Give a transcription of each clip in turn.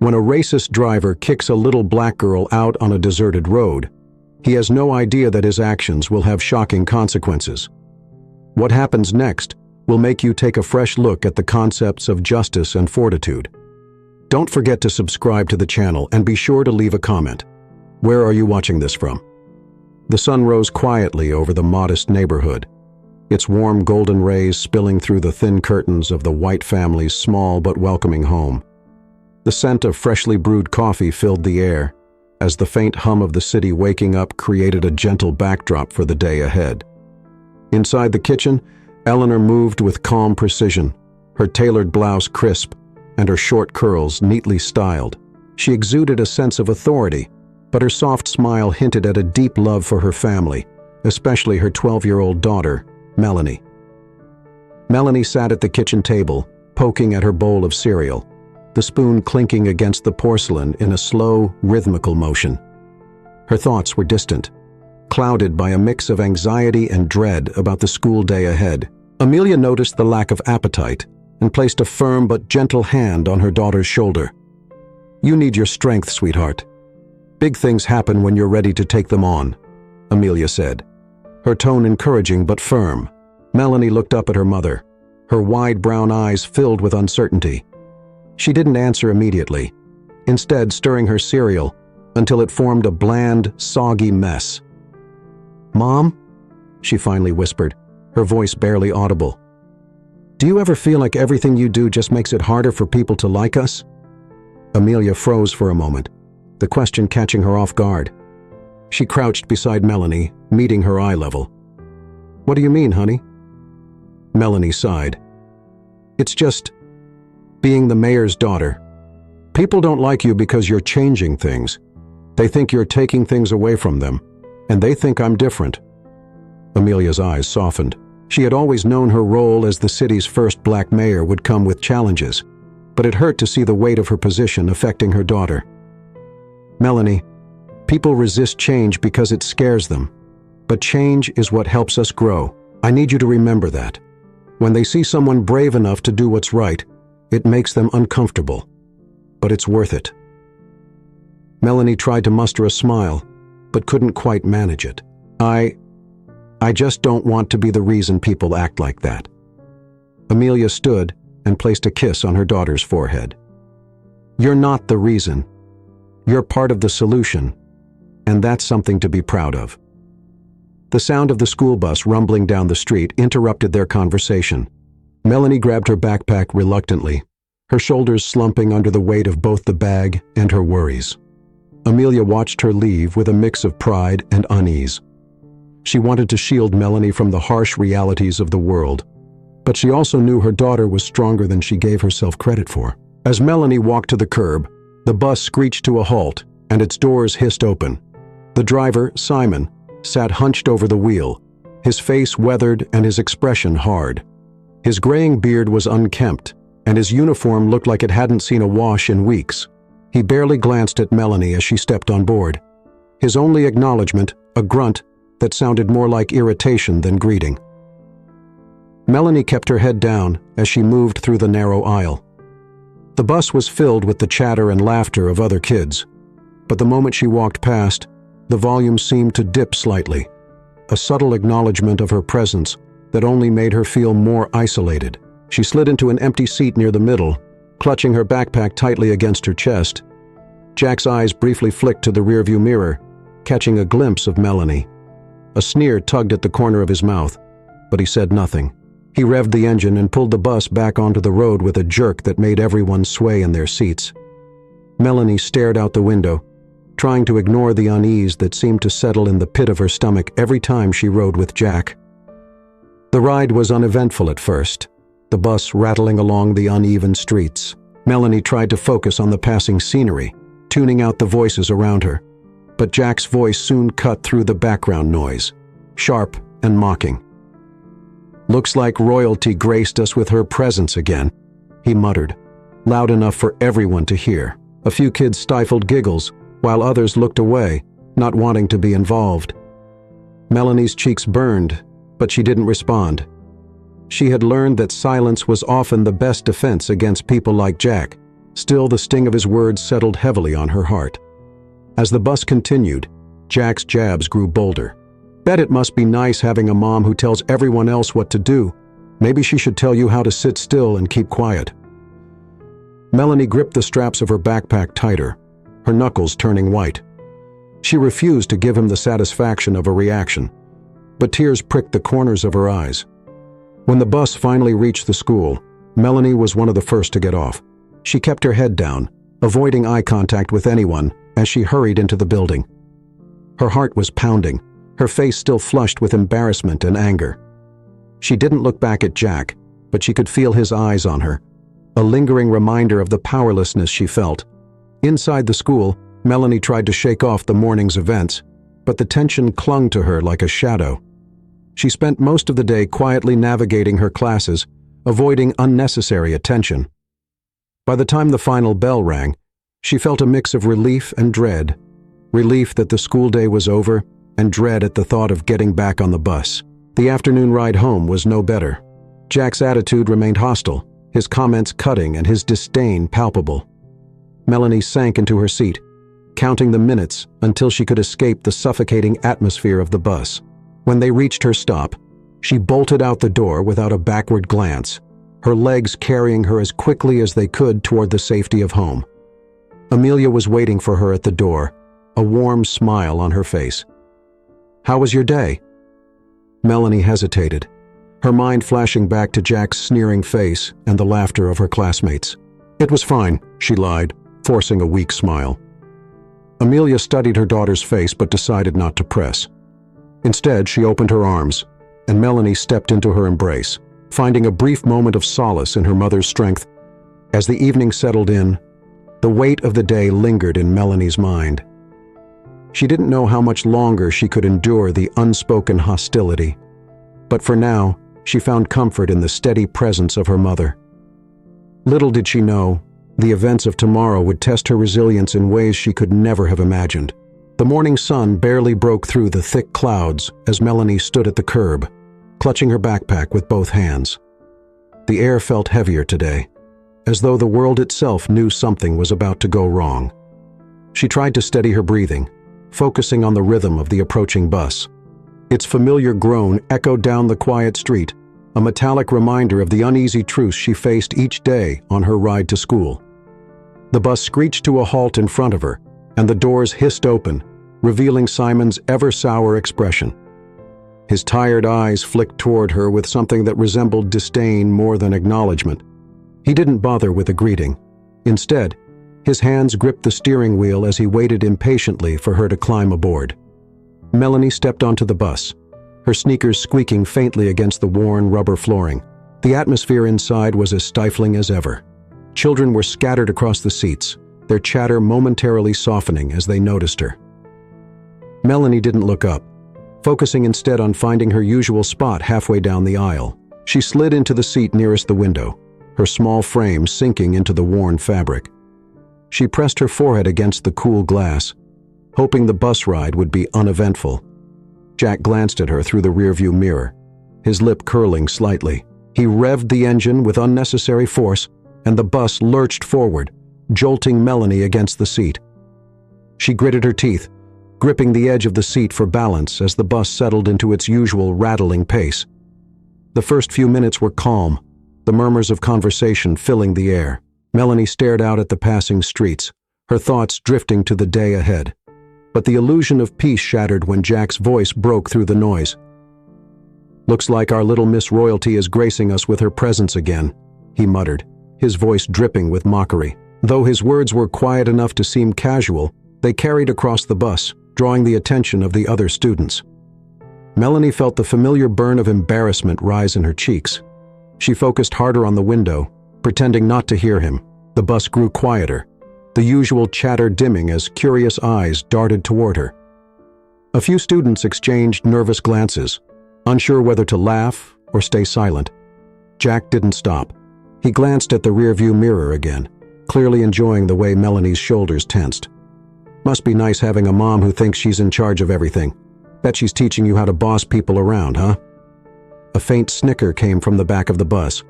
When a racist driver kicks a little black girl out on a deserted road, he has no idea that his actions will have shocking consequences. What happens next will make you take a fresh look at the concepts of justice and fortitude. Don't forget to subscribe to the channel and be sure to leave a comment. Where are you watching this from? The sun rose quietly over the modest neighborhood, its warm golden rays spilling through the thin curtains of the White family's small but welcoming home. The scent of freshly brewed coffee filled the air, as the faint hum of the city waking up created a gentle backdrop for the day ahead. Inside the kitchen, Eleanor moved with calm precision, her tailored blouse crisp and her short curls neatly styled. She exuded a sense of authority, but her soft smile hinted at a deep love for her family, especially her 12-year-old daughter, Melanie. Melanie sat at the kitchen table, poking at her bowl of cereal, the spoon clinking against the porcelain in a slow, rhythmical motion. Her thoughts were distant, clouded by a mix of anxiety and dread about the school day ahead. Amelia noticed the lack of appetite and placed a firm but gentle hand on her daughter's shoulder. "You need your strength, sweetheart. Big things happen when you're ready to take them on," Amelia said, her tone encouraging but firm. Melanie looked up at her mother, her wide brown eyes filled with uncertainty. She didn't answer immediately, instead stirring her cereal until it formed a bland, soggy mess. "Mom?" she finally whispered, her voice barely audible. "Do you ever feel like everything you do just makes it harder for people to like us?" Amelia froze for a moment, the question catching her off guard. She crouched beside Melanie, meeting her eye level. "What do you mean, honey?" Melanie sighed. "It's just being the mayor's daughter. People don't like you because you're changing things. They think you're taking things away from them, and they think I'm different." Amelia's eyes softened. She had always known her role as the city's first black mayor would come with challenges, but it hurt to see the weight of her position affecting her daughter. "Melanie, people resist change because it scares them, but change is what helps us grow. I need you to remember that. When they see someone brave enough to do what's right, it makes them uncomfortable, but it's worth it." Melanie tried to muster a smile, but couldn't quite manage it. I just don't want to be the reason people act like that." Amelia stood and placed a kiss on her daughter's forehead. "You're not the reason. You're part of the solution, and that's something to be proud of." The sound of the school bus rumbling down the street interrupted their conversation. Melanie grabbed her backpack reluctantly, her shoulders slumping under the weight of both the bag and her worries. Amelia watched her leave with a mix of pride and unease. She wanted to shield Melanie from the harsh realities of the world, but she also knew her daughter was stronger than she gave herself credit for. As Melanie walked to the curb, the bus screeched to a halt and its doors hissed open. The driver, Simon, sat hunched over the wheel, his face weathered and his expression hard. His graying beard was unkempt, and his uniform looked like it hadn't seen a wash in weeks. He barely glanced at Melanie as she stepped on board. His only acknowledgement, a grunt that sounded more like irritation than greeting. Melanie kept her head down as she moved through the narrow aisle. The bus was filled with the chatter and laughter of other kids, but the moment she walked past, the volume seemed to dip slightly, a subtle acknowledgement of her presence that only made her feel more isolated. She slid into an empty seat near the middle, clutching her backpack tightly against her chest. Jack's eyes briefly flicked to the rearview mirror, catching a glimpse of Melanie. A sneer tugged at the corner of his mouth, but he said nothing. He revved the engine and pulled the bus back onto the road with a jerk that made everyone sway in their seats. Melanie stared out the window, trying to ignore the unease that seemed to settle in the pit of her stomach every time she rode with Jack. The ride was uneventful at first, the bus rattling along the uneven streets. Melanie tried to focus on the passing scenery, tuning out the voices around her. But Jack's voice soon cut through the background noise, sharp and mocking. "Looks like royalty graced us with her presence again," he muttered, loud enough for everyone to hear. A few kids stifled giggles, while others looked away, not wanting to be involved. Melanie's cheeks burned, but she didn't respond. She had learned that silence was often the best defense against people like Jack, Still, the sting of his words settled heavily on her heart. As the bus continued, Jack's jabs grew bolder. Bet it must be nice having a mom who tells everyone else what to do. Maybe she should tell you how to sit still and keep quiet. Melanie gripped the straps of her backpack tighter, her knuckles turning white. She refused to give him the satisfaction of a reaction, but tears pricked the corners of her eyes. When the bus finally reached the school, Melanie was one of the first to get off. She kept her head down, avoiding eye contact with anyone as she hurried into the building. Her heart was pounding, her face still flushed with embarrassment and anger. She didn't look back at Jack, but she could feel his eyes on her, a lingering reminder of the powerlessness she felt. Inside the school, Melanie tried to shake off the morning's events, but the tension clung to her like a shadow. She spent most of the day quietly navigating her classes, avoiding unnecessary attention. By the time the final bell rang, she felt a mix of relief and dread. Relief that the school day was over, and dread at the thought of getting back on the bus. The afternoon ride home was no better. Jack's attitude remained hostile, his comments cutting and his disdain palpable. Melanie sank into her seat, counting the minutes until she could escape the suffocating atmosphere of the bus. When they reached her stop, she bolted out the door without a backward glance, her legs carrying her as quickly as they could toward the safety of home. Amelia was waiting for her at the door, a warm smile on her face. "How was your day?" Melanie hesitated, her mind flashing back to Jack's sneering face and the laughter of her classmates. "It was fine," she lied, forcing a weak smile. Amelia studied her daughter's face but decided not to press. Instead, she opened her arms, and Melanie stepped into her embrace, finding a brief moment of solace in her mother's strength. As the evening settled in, the weight of the day lingered in Melanie's mind. She didn't know how much longer she could endure the unspoken hostility, but for now, she found comfort in the steady presence of her mother. Little did she know, the events of tomorrow would test her resilience in ways she could never have imagined. The morning sun barely broke through the thick clouds as Melanie stood at the curb, clutching her backpack with both hands. The air felt heavier today, as though the world itself knew something was about to go wrong. She tried to steady her breathing, focusing on the rhythm of the approaching bus. Its familiar groan echoed down the quiet street, a metallic reminder of the uneasy truths she faced each day on her ride to school. The bus screeched to a halt in front of her, and the doors hissed open, revealing Simon's ever-sour expression. His tired eyes flicked toward her with something that resembled disdain more than acknowledgement. He didn't bother with a greeting. Instead, his hands gripped the steering wheel as he waited impatiently for her to climb aboard. Melanie stepped onto the bus, her sneakers squeaking faintly against the worn rubber flooring. The atmosphere inside was as stifling as ever. Children were scattered across the seats, their chatter momentarily softening as they noticed her. Melanie didn't look up, focusing instead on finding her usual spot halfway down the aisle. She slid into the seat nearest the window, her small frame sinking into the worn fabric. She pressed her forehead against the cool glass, hoping the bus ride would be uneventful. Jack glanced at her through the rearview mirror, his lip curling slightly. He revved the engine with unnecessary force, and the bus lurched forward, jolting Melanie against the seat. She gritted her teeth, gripping the edge of the seat for balance as the bus settled into its usual rattling pace. The first few minutes were calm, the murmurs of conversation filling the air. Melanie stared out at the passing streets, her thoughts drifting to the day ahead. But the illusion of peace shattered when Jack's voice broke through the noise. "Looks like our little Miss Royalty is gracing us with her presence again," he muttered, his voice dripping with mockery. Though his words were quiet enough to seem casual, they carried across the bus, drawing the attention of the other students. Melanie felt the familiar burn of embarrassment rise in her cheeks. She focused harder on the window, pretending not to hear him. The bus grew quieter, the usual chatter dimming as curious eyes darted toward her. A few students exchanged nervous glances, unsure whether to laugh or stay silent. Jack didn't stop. He glanced at the rearview mirror again, clearly enjoying the way Melanie's shoulders tensed. "Must be nice having a mom who thinks she's in charge of everything. Bet she's teaching you how to boss people around, huh?" A faint snicker came from the back of the bus.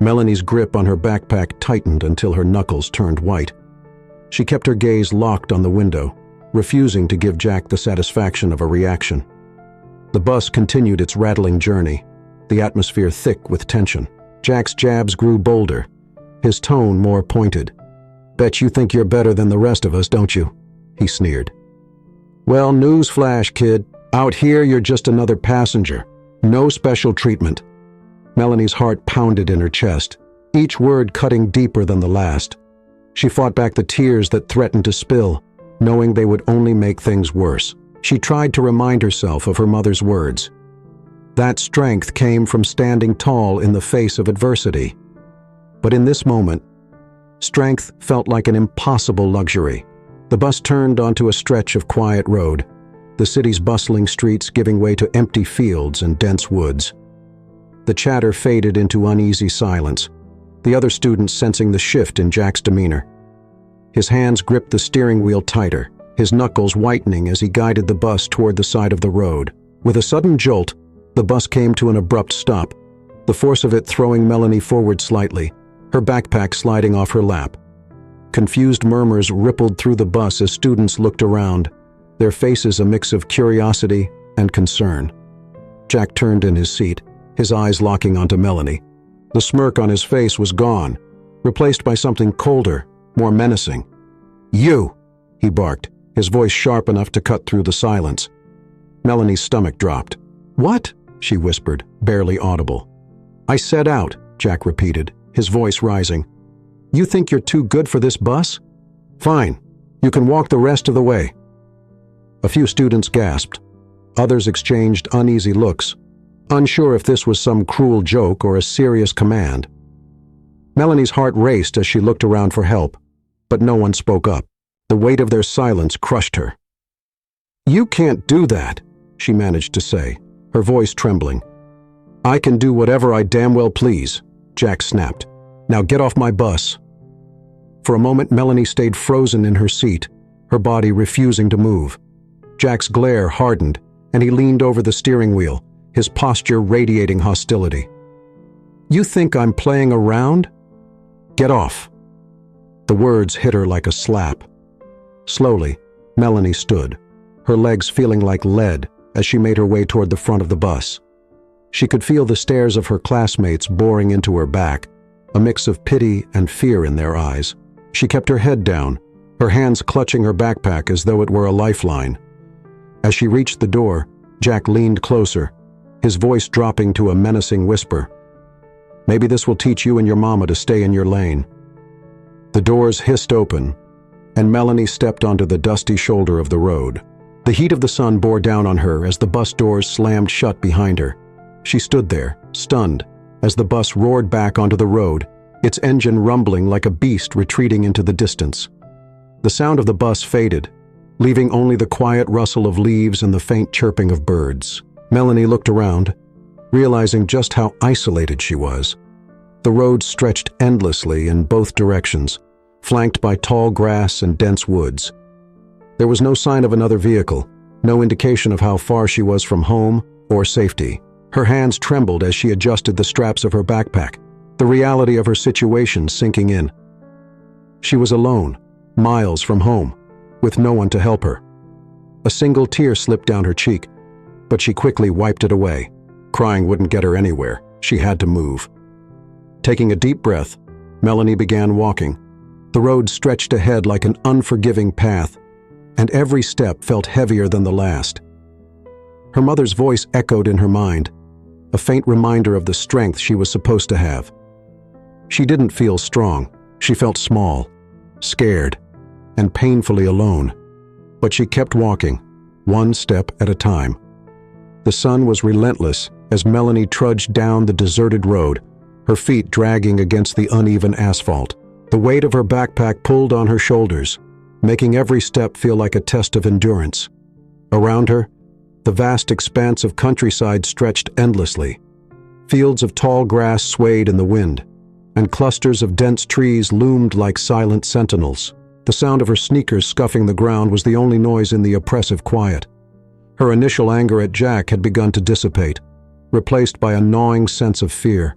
Melanie's grip on her backpack tightened until her knuckles turned white. She kept her gaze locked on the window, refusing to give Jack the satisfaction of a reaction. The bus continued its rattling journey, the atmosphere thick with tension. Jack's jabs grew bolder, his tone more pointed. "Bet you think you're better than the rest of us, don't you?" he sneered. "Well, newsflash, kid. Out here, you're just another passenger. No special treatment." Melanie's heart pounded in her chest, each word cutting deeper than the last. She fought back the tears that threatened to spill, knowing they would only make things worse. She tried to remind herself of her mother's words. That strength came from standing tall in the face of adversity. But in this moment, strength felt like an impossible luxury. The bus turned onto a stretch of quiet road, the city's bustling streets giving way to empty fields and dense woods. The chatter faded into uneasy silence, the other students sensing the shift in Jack's demeanor. His hands gripped the steering wheel tighter, his knuckles whitening as he guided the bus toward the side of the road. With a sudden jolt, the bus came to an abrupt stop, the force of it throwing Melanie forward slightly, her backpack sliding off her lap. Confused murmurs rippled through the bus as students looked around, their faces a mix of curiosity and concern. Jack turned in his seat, his eyes locking onto Melanie. The smirk on his face was gone, replaced by something colder, more menacing. "You!" he barked, his voice sharp enough to cut through the silence. Melanie's stomach dropped. "What?" she whispered, barely audible. "I said out," Jack repeated, his voice rising. "You think you're too good for this bus? Fine, you can walk the rest of the way." A few students gasped. Others exchanged uneasy looks, unsure if this was some cruel joke or a serious command. Melanie's heart raced as she looked around for help, but no one spoke up. The weight of their silence crushed her. "You can't do that," she managed to say, her voice trembling. "I can do whatever I damn well please," Jack snapped. "Now get off my bus." For a moment, Melanie stayed frozen in her seat, her body refusing to move. Jack's glare hardened, and he leaned over the steering wheel, his posture radiating hostility. "You think I'm playing around? Get off." The words hit her like a slap. Slowly, Melanie stood, her legs feeling like lead as she made her way toward the front of the bus. She could feel the stares of her classmates boring into her back, a mix of pity and fear in their eyes. She kept her head down, her hands clutching her backpack as though it were a lifeline. As she reached the door, Jack leaned closer, his voice dropping to a menacing whisper. "Maybe this will teach you and your mama to stay in your lane." The doors hissed open, and Melanie stepped onto the dusty shoulder of the road. The heat of the sun bore down on her as the bus doors slammed shut behind her. She stood there, stunned, as the bus roared back onto the road, its engine rumbling like a beast retreating into the distance. The sound of the bus faded, leaving only the quiet rustle of leaves and the faint chirping of birds. Melanie looked around, realizing just how isolated she was. The road stretched endlessly in both directions, flanked by tall grass and dense woods. There was no sign of another vehicle, no indication of how far she was from home or safety. Her hands trembled as she adjusted the straps of her backpack, the reality of her situation sinking in. She was alone, miles from home, with no one to help her. A single tear slipped down her cheek, but she quickly wiped it away. Crying wouldn't get her anywhere. She had to move. Taking a deep breath, Melanie began walking. The road stretched ahead like an unforgiving path, and every step felt heavier than the last. Her mother's voice echoed in her mind, a faint reminder of the strength she was supposed to have. She didn't feel strong. She felt small, scared, and painfully alone. But she kept walking, one step at a time. The sun was relentless as Melanie trudged down the deserted road, her feet dragging against the uneven asphalt. The weight of her backpack pulled on her shoulders, making every step feel like a test of endurance. Around her, the vast expanse of countryside stretched endlessly. Fields of tall grass swayed in the wind, and clusters of dense trees loomed like silent sentinels. The sound of her sneakers scuffing the ground was the only noise in the oppressive quiet. Her initial anger at Jack had begun to dissipate, replaced by a gnawing sense of fear.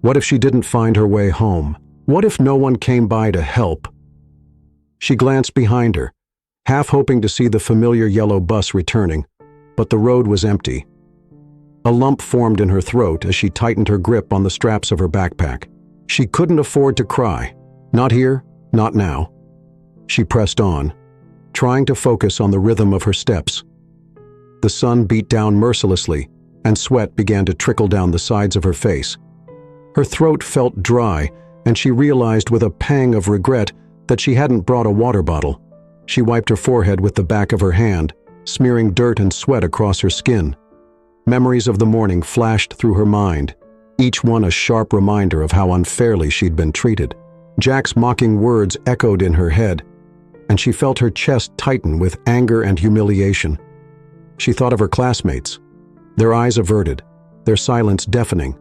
What if she didn't find her way home? What if no one came by to help? She glanced behind her, half hoping to see the familiar yellow bus returning, but the road was empty. A lump formed in her throat as she tightened her grip on the straps of her backpack. She couldn't afford to cry. Not here, not now. She pressed on, trying to focus on the rhythm of her steps. The sun beat down mercilessly, and sweat began to trickle down the sides of her face. Her throat felt dry, and she realized with a pang of regret that she hadn't brought a water bottle. She wiped her forehead with the back of her hand, smearing dirt and sweat across her skin. Memories of the morning flashed through her mind, each one a sharp reminder of how unfairly she'd been treated. Jack's mocking words echoed in her head, and she felt her chest tighten with anger and humiliation. She thought of her classmates, their eyes averted, their silence deafening.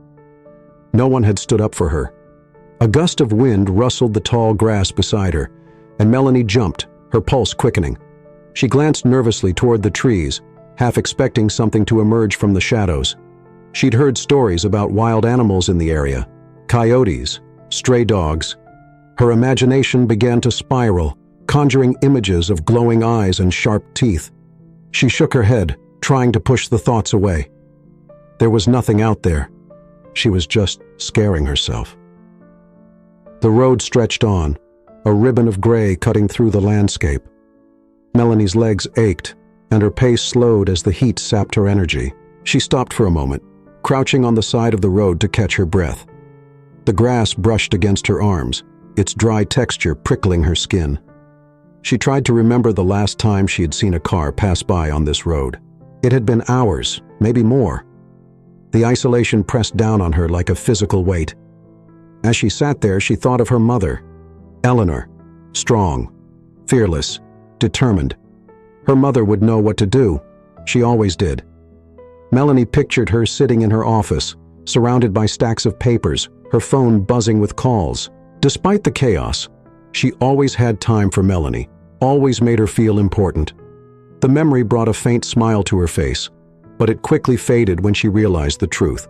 No one had stood up for her. A gust of wind rustled the tall grass beside her, and Melanie jumped, her pulse quickening. She glanced nervously toward the trees, half expecting something to emerge from the shadows. She'd heard stories about wild animals in the area, coyotes, stray dogs. Her imagination began to spiral, conjuring images of glowing eyes and sharp teeth. She shook her head, trying to push the thoughts away. There was nothing out there. She was just scaring herself. The road stretched on, a ribbon of gray cutting through the landscape. Melanie's legs ached, and her pace slowed as the heat sapped her energy. She stopped for a moment, crouching on the side of the road to catch her breath. The grass brushed against her arms, its dry texture prickling her skin. She tried to remember the last time she had seen a car pass by on this road. It had been hours, maybe more. The isolation pressed down on her like a physical weight. As she sat there, she thought of her mother, Eleanor, strong, fearless, determined. Her mother would know what to do. She always did. Melanie pictured her sitting in her office, surrounded by stacks of papers, her phone buzzing with calls. Despite the chaos, she always had time for Melanie, always made her feel important. The memory brought a faint smile to her face, but it quickly faded when she realized the truth.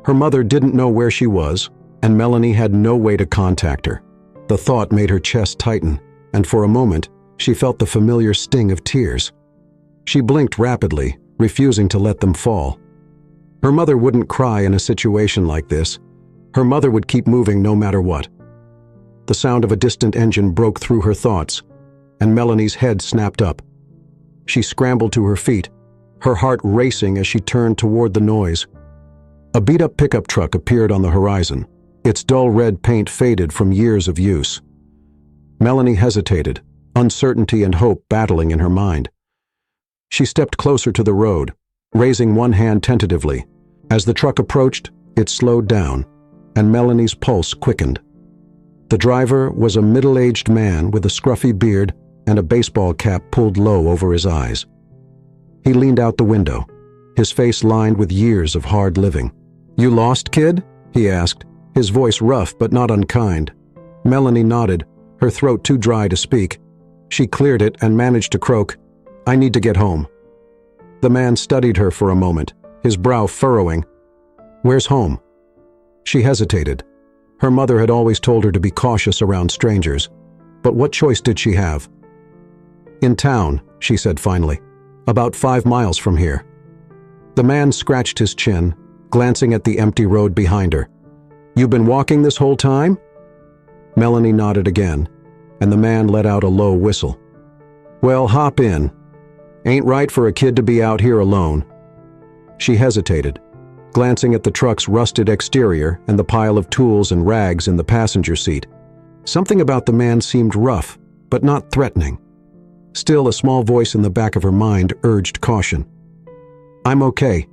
Her mother didn't know where she was, and Melanie had no way to contact her. The thought made her chest tighten, and for a moment, she felt the familiar sting of tears. She blinked rapidly, refusing to let them fall. Her mother wouldn't cry in a situation like this. Her mother would keep moving no matter what. The sound of a distant engine broke through her thoughts, and Melanie's head snapped up. She scrambled to her feet, her heart racing as she turned toward the noise. A beat-up pickup truck appeared on the horizon, its dull red paint faded from years of use. Melanie hesitated, uncertainty and hope battling in her mind. She stepped closer to the road, raising one hand tentatively. As the truck approached, it slowed down, and Melanie's pulse quickened. The driver was a middle-aged man with a scruffy beard and a baseball cap pulled low over his eyes. He leaned out the window, his face lined with years of hard living. "You lost, kid?" he asked, his voice rough but not unkind. Melanie nodded, her throat too dry to speak. She cleared it and managed to croak, "I need to get home." The man studied her for a moment, his brow furrowing. "Where's home?" She hesitated. Her mother had always told her to be cautious around strangers, but what choice did she have? "In town," she said finally, "about 5 miles from here." The man scratched his chin, glancing at the empty road behind her. "You've been walking this whole time?" Melanie nodded again, and the man let out a low whistle. "Well, hop in. Ain't right for a kid to be out here alone." She hesitated, glancing at the truck's rusted exterior and the pile of tools and rags in the passenger seat. Something about the man seemed rough, but not threatening. Still, a small voice in the back of her mind urged caution. "I'm okay,"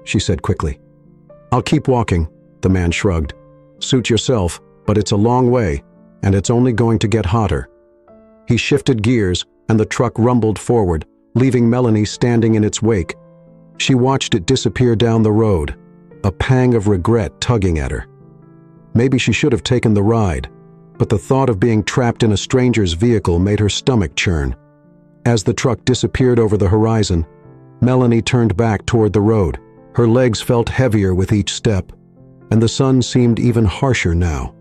she said quickly. "I'll keep walking," the man shrugged. "Suit yourself, but it's a long way, and it's only going to get hotter." He shifted gears, and the truck rumbled forward, leaving Melanie standing in its wake. She watched it disappear down the road, a pang of regret tugging at her. Maybe she should have taken the ride, but the thought of being trapped in a stranger's vehicle made her stomach churn. As the truck disappeared over the horizon, Melanie turned back toward the road. Her legs felt heavier with each step. and the sun seemed even harsher now.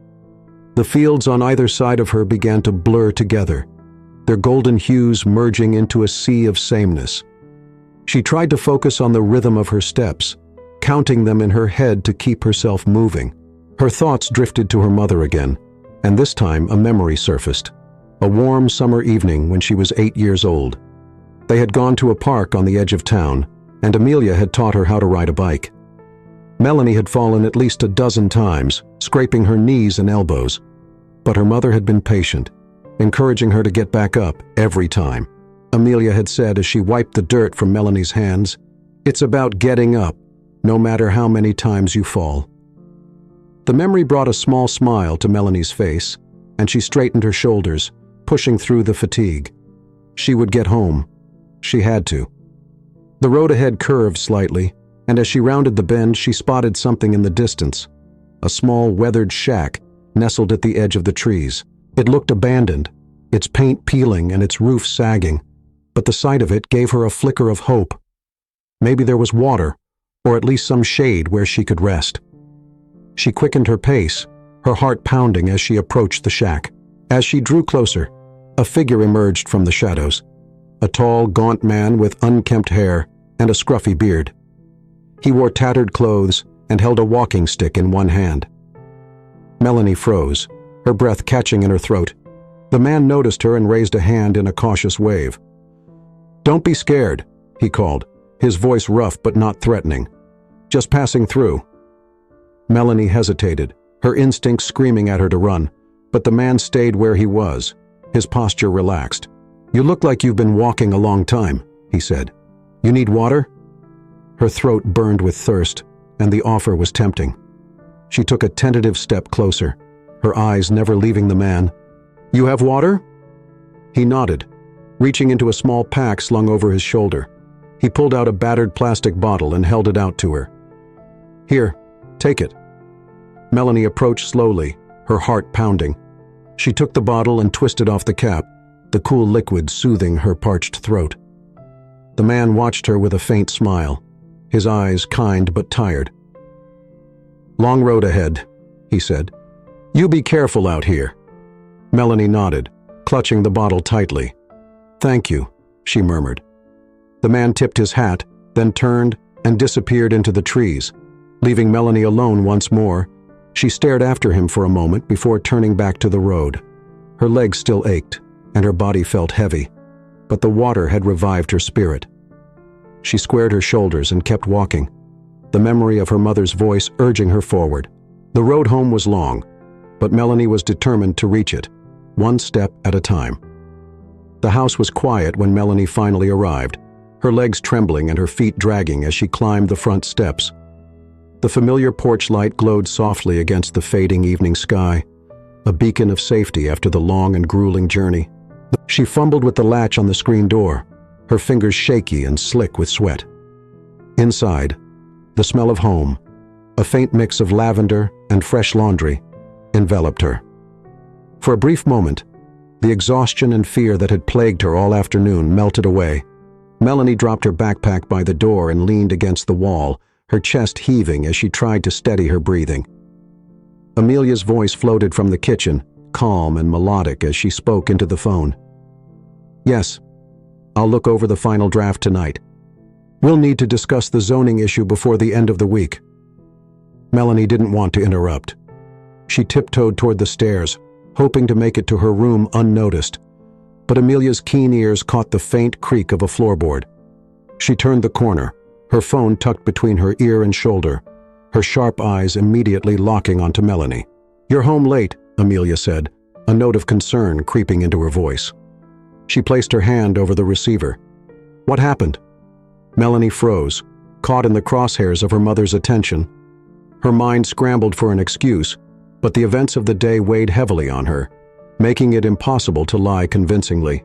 The fields on either side of her began to blur together, their golden hues merging into a sea of sameness. She tried to focus on the rhythm of her steps, counting them in her head to keep herself moving. Her thoughts drifted to her mother again, and this time a memory surfaced. A warm summer evening when she was 8 years old. They had gone to a park on the edge of town, and Amelia had taught her how to ride a bike. Melanie had fallen at least a dozen times, scraping her knees and elbows, but her mother had been patient, encouraging her to get back up every time. Amelia had said as she wiped the dirt from Melanie's hands, "It's about getting up, no matter how many times you fall." The memory brought a small smile to Melanie's face, and she straightened her shoulders, pushing through the fatigue. She would get home. She had to. The road ahead curved slightly, and as she rounded the bend, she spotted something in the distance. A small, weathered shack nestled at the edge of the trees. It looked abandoned, its paint peeling and its roof sagging, but the sight of it gave her a flicker of hope. Maybe there was water, or at least some shade where she could rest. She quickened her pace, her heart pounding as she approached the shack. As she drew closer, a figure emerged from the shadows. A tall, gaunt man with unkempt hair and a scruffy beard. He wore tattered clothes and held a walking stick in one hand. Melanie froze, her breath catching in her throat. The man noticed her and raised a hand in a cautious wave. "Don't be scared," he called, his voice rough but not threatening. "Just passing through." Melanie hesitated, her instincts screaming at her to run, but the man stayed where he was, his posture relaxed. "You look like you've been walking a long time," he said. "You need water?" Her throat burned with thirst, and the offer was tempting. She took a tentative step closer, her eyes never leaving the man. "You have water?" He nodded, reaching into a small pack slung over his shoulder. He pulled out a battered plastic bottle and held it out to her. "Here, take it." Melanie approached slowly, her heart pounding. She took the bottle and twisted off the cap, the cool liquid soothing her parched throat. The man watched her with a faint smile, his eyes kind but tired. "Long road ahead," he said. "You be careful out here." Melanie nodded, clutching the bottle tightly. "Thank you," she murmured. The man tipped his hat, then turned and disappeared into the trees, leaving Melanie alone once more. She stared after him for a moment before turning back to the road. Her legs still ached, and her body felt heavy, but the water had revived her spirit. She squared her shoulders and kept walking, the memory of her mother's voice urging her forward. The road home was long, but Melanie was determined to reach it, one step at a time. The house was quiet when Melanie finally arrived, her legs trembling and her feet dragging as she climbed the front steps. The familiar porch light glowed softly against the fading evening sky, a beacon of safety after the long and grueling journey. She fumbled with the latch on the screen door, her fingers shaky and slick with sweat. Inside, the smell of home, a faint mix of lavender and fresh laundry, enveloped her. For a brief moment, the exhaustion and fear that had plagued her all afternoon melted away. Melanie dropped her backpack by the door and leaned against the wall, her chest heaving as she tried to steady her breathing. Amelia's voice floated from the kitchen, calm and melodic as she spoke into the phone. "Yes, I'll look over the final draft tonight. We'll need to discuss the zoning issue before the end of the week." Melanie didn't want to interrupt. She tiptoed toward the stairs, hoping to make it to her room unnoticed, but Amelia's keen ears caught the faint creak of a floorboard. She turned the corner, her phone tucked between her ear and shoulder, her sharp eyes immediately locking onto Melanie. "You're home late," Amelia said, a note of concern creeping into her voice. She placed her hand over the receiver. "What happened?" Melanie froze, caught in the crosshairs of her mother's attention. Her mind scrambled for an excuse, but the events of the day weighed heavily on her, making it impossible to lie convincingly.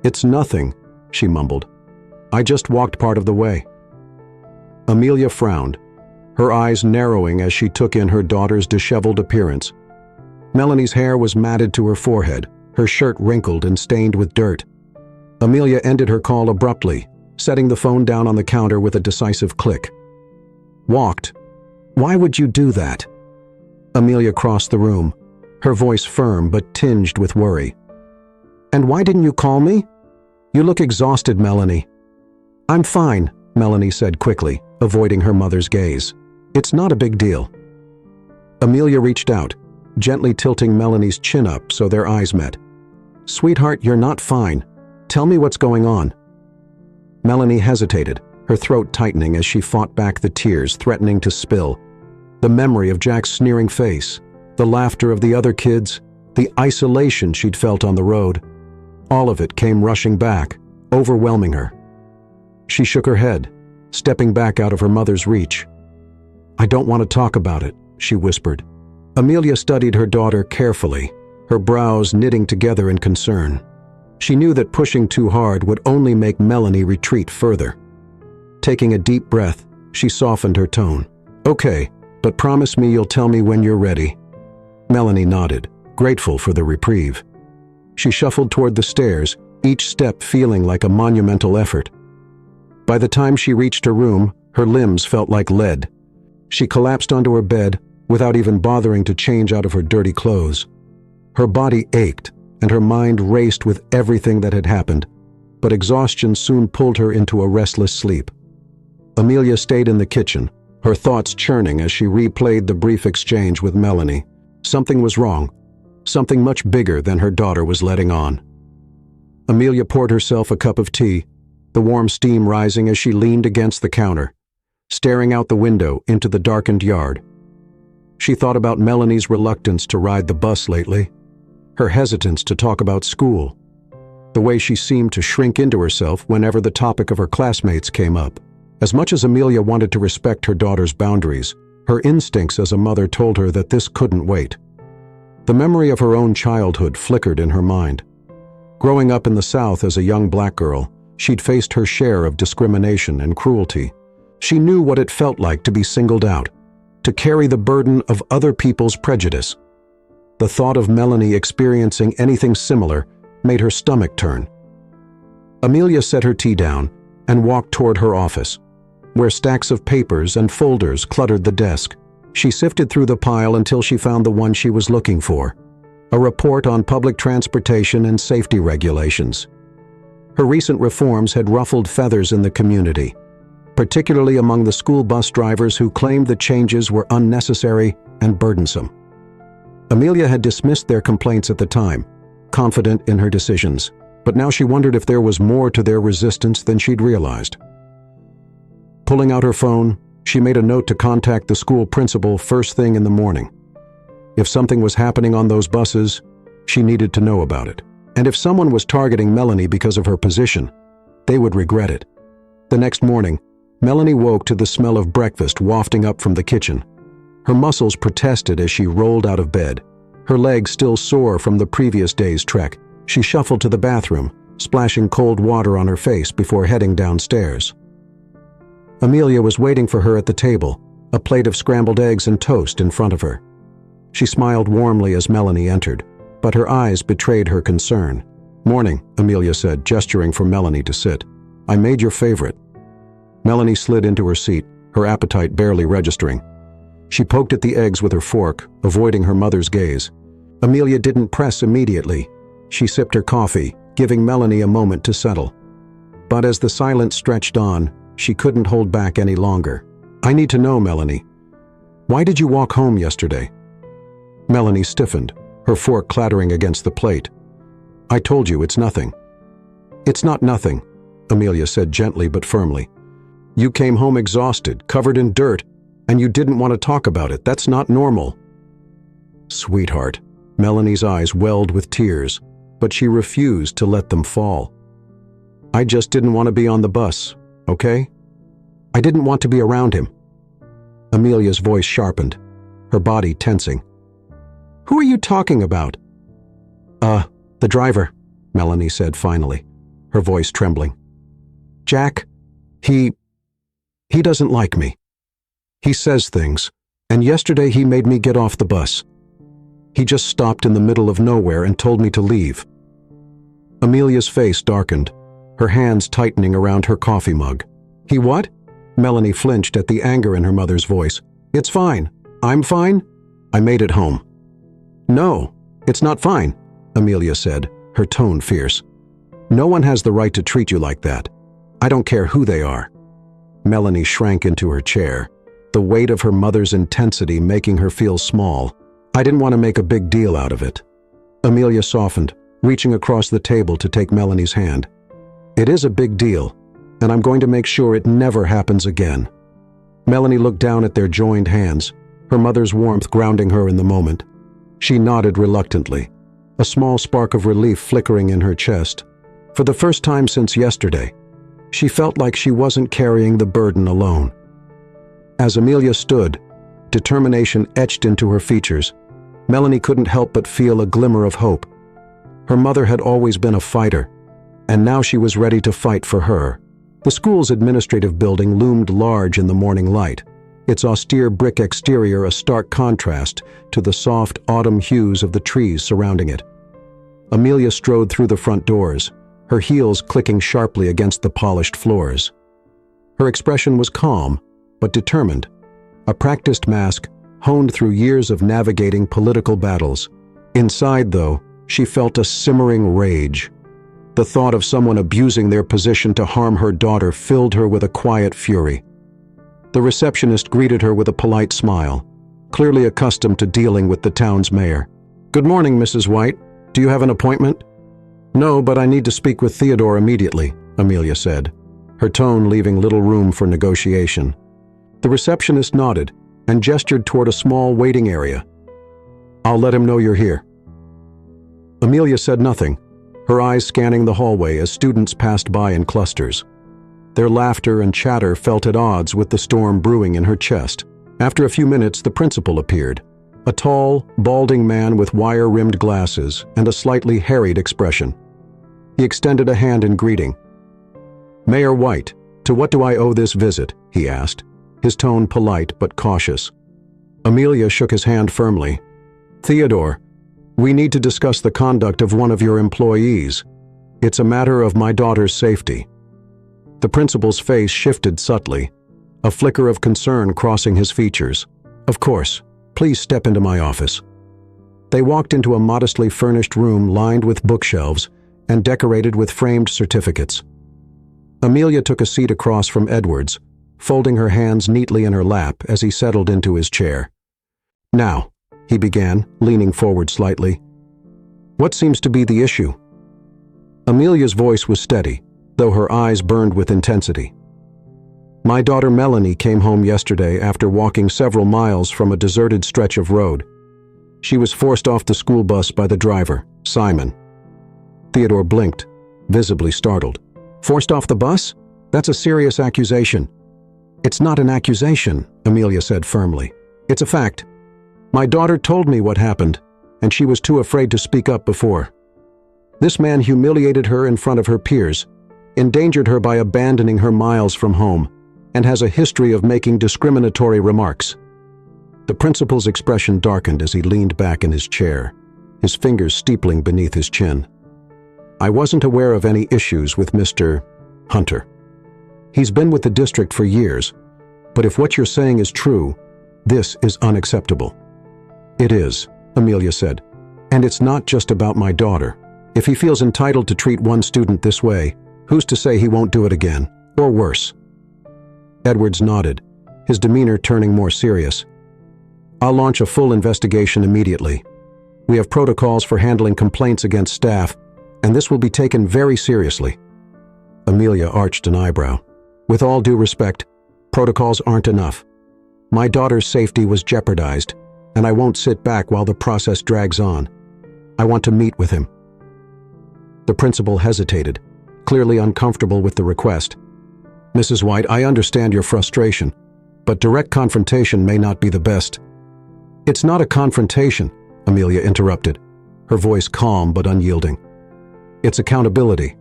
"It's nothing," she mumbled. "I just walked part of the way." Amelia frowned, her eyes narrowing as she took in her daughter's disheveled appearance. Melanie's hair was matted to her forehead, her shirt wrinkled and stained with dirt. Amelia ended her call abruptly, setting the phone down on the counter with a decisive click. "Walked. Why would you do that?" Amelia crossed the room, her voice firm but tinged with worry. "And why didn't you call me? You look exhausted, Melanie." "I'm fine," Melanie said quickly, avoiding her mother's gaze. "It's not a big deal." Amelia reached out, gently tilting Melanie's chin up so their eyes met. "Sweetheart, you're not fine. Tell me what's going on." Melanie hesitated, her throat tightening as she fought back the tears threatening to spill. The memory of Jack's sneering face, the laughter of the other kids, the isolation she'd felt on the road, all of it came rushing back, overwhelming her. She shook her head, stepping back out of her mother's reach. "I don't want to talk about it," she whispered. Amelia studied her daughter carefully, her brows knitting together in concern. She knew that pushing too hard would only make Melanie retreat further. Taking a deep breath, she softened her tone. "Okay, but promise me you'll tell me when you're ready." Melanie nodded, grateful for the reprieve. She shuffled toward the stairs, each step feeling like a monumental effort. By the time she reached her room, her limbs felt like lead. She collapsed onto her bed without even bothering to change out of her dirty clothes. Her body ached, and her mind raced with everything that had happened, but exhaustion soon pulled her into a restless sleep. Amelia stayed in the kitchen, her thoughts churning as she replayed the brief exchange with Melanie. Something was wrong, something much bigger than her daughter was letting on. Amelia poured herself a cup of tea, the warm steam rising as she leaned against the counter, staring out the window into the darkened yard. She thought about Melanie's reluctance to ride the bus lately, her hesitance to talk about school, the way she seemed to shrink into herself whenever the topic of her classmates came up. As much as Amelia wanted to respect her daughter's boundaries, her instincts as a mother told her that this couldn't wait. The memory of her own childhood flickered in her mind. Growing up in the South as a young black girl, she'd faced her share of discrimination and cruelty. She knew what it felt like to be singled out, to carry the burden of other people's prejudice. The thought of Melanie experiencing anything similar made her stomach turn. Amelia set her tea down and walked toward her office, where stacks of papers and folders cluttered the desk. She sifted through the pile until she found the one she was looking for, a report on public transportation and safety regulations. Her recent reforms had ruffled feathers in the community, particularly among the school bus drivers who claimed the changes were unnecessary and burdensome. Amelia had dismissed their complaints at the time, confident in her decisions, but now she wondered if there was more to their resistance than she'd realized. Pulling out her phone, she made a note to contact the school principal first thing in the morning. If something was happening on those buses, she needed to know about it. And if someone was targeting Melanie because of her position, they would regret it. The next morning, Melanie woke to the smell of breakfast wafting up from the kitchen. Her muscles protested as she rolled out of bed. Her legs still sore from the previous day's trek, she shuffled to the bathroom, splashing cold water on her face before heading downstairs. Amelia was waiting for her at the table, a plate of scrambled eggs and toast in front of her. She smiled warmly as Melanie entered, but her eyes betrayed her concern. "Morning," Amelia said, gesturing for Melanie to sit. "I made your favorite." Melanie slid into her seat, her appetite barely registering. She poked at the eggs with her fork, avoiding her mother's gaze. Amelia didn't press immediately. She sipped her coffee, giving Melanie a moment to settle. But as the silence stretched on, she couldn't hold back any longer. "I need to know, Melanie. Why did you walk home yesterday?" Melanie stiffened, her fork clattering against the plate. "I told you it's nothing." "It's not nothing," Amelia said gently but firmly. "You came home exhausted, covered in dirt, and you didn't want to talk about it. That's not normal." "Sweetheart," Melanie's eyes welled with tears, but she refused to let them fall. "I just didn't want to be on the bus, okay? I didn't want to be around him." Amelia's voice sharpened, her body tensing. "Who are you talking about?" The driver," Melanie said finally, her voice trembling. "Jack, he doesn't like me. He says things, and yesterday he made me get off the bus. He just stopped in the middle of nowhere and told me to leave." Amelia's face darkened, her hands tightening around her coffee mug. "He what?" Melanie flinched at the anger in her mother's voice. It's fine. I'm fine. I made it home. No, it's not fine, Amelia said, her tone fierce. No one has the right to treat you like that. I don't care who they are. Melanie shrank into her chair, the weight of her mother's intensity making her feel small. I didn't want to make a big deal out of it. Amelia softened, reaching across the table to take Melanie's hand. It is a big deal, and I'm going to make sure it never happens again. Melanie looked down at their joined hands, her mother's warmth grounding her in the moment. She nodded reluctantly, a small spark of relief flickering in her chest. For the first time since yesterday, she felt like she wasn't carrying the burden alone. As Amelia stood, determination etched into her features, Melanie couldn't help but feel a glimmer of hope. Her mother had always been a fighter, and now she was ready to fight for her. The school's administrative building loomed large in the morning light, its austere brick exterior a stark contrast to the soft autumn hues of the trees surrounding it. Amelia strode through the front doors, her heels clicking sharply against the polished floors. Her expression was calm, but determined, a practiced mask honed through years of navigating political battles. Inside, though, she felt a simmering rage. The thought of someone abusing their position to harm her daughter filled her with a quiet fury. The receptionist greeted her with a polite smile, clearly accustomed to dealing with the town's mayor. "Good morning, Mrs. White. Do you have an appointment?" "No, but I need to speak with Theodore immediately," Amelia said, her tone leaving little room for negotiation. The receptionist nodded and gestured toward a small waiting area. "I'll let him know you're here." Amelia said nothing, her eyes scanning the hallway as students passed by in clusters. Their laughter and chatter felt at odds with the storm brewing in her chest. After a few minutes, the principal appeared, a tall, balding man with wire-rimmed glasses and a slightly harried expression. He extended a hand in greeting. "Mayor White, to what do I owe this visit?" he asked, his tone polite but cautious. Amelia shook his hand firmly. "Theodore, we need to discuss the conduct of one of your employees. It's a matter of my daughter's safety." The principal's face shifted subtly, a flicker of concern crossing his features. "Of course, please step into my office." They walked into a modestly furnished room lined with bookshelves and decorated with framed certificates. Amelia took a seat across from Edward's, folding her hands neatly in her lap as he settled into his chair. "Now," he began, leaning forward slightly, "what seems to be the issue?" Amelia's voice was steady, though her eyes burned with intensity. "My daughter Melanie came home yesterday after walking several miles from a deserted stretch of road. She was forced off the school bus by the driver, Simon." Theodore blinked, visibly startled. "Forced off the bus? That's a serious accusation." "It's not an accusation," Amelia said firmly. "It's a fact. My daughter told me what happened, and she was too afraid to speak up before. This man humiliated her in front of her peers, endangered her by abandoning her miles from home, and has a history of making discriminatory remarks." The principal's expression darkened as he leaned back in his chair, his fingers steepling beneath his chin. "I wasn't aware of any issues with Mr. Hunter. He's been with the district for years, but if what you're saying is true, this is unacceptable." "It is," Amelia said, "and it's not just about my daughter. If he feels entitled to treat one student this way, who's to say he won't do it again, or worse?" Edwards nodded, his demeanor turning more serious. "I'll launch a full investigation immediately. We have protocols for handling complaints against staff, and this will be taken very seriously." Amelia arched an eyebrow. "With all due respect, protocols aren't enough. My daughter's safety was jeopardized, and I won't sit back while the process drags on. I want to meet with him." The principal hesitated, clearly uncomfortable with the request. "Mrs. White, I understand your frustration, but direct confrontation may not be the best." "It's not a confrontation," Amelia interrupted, her voice calm but unyielding. "It's accountability.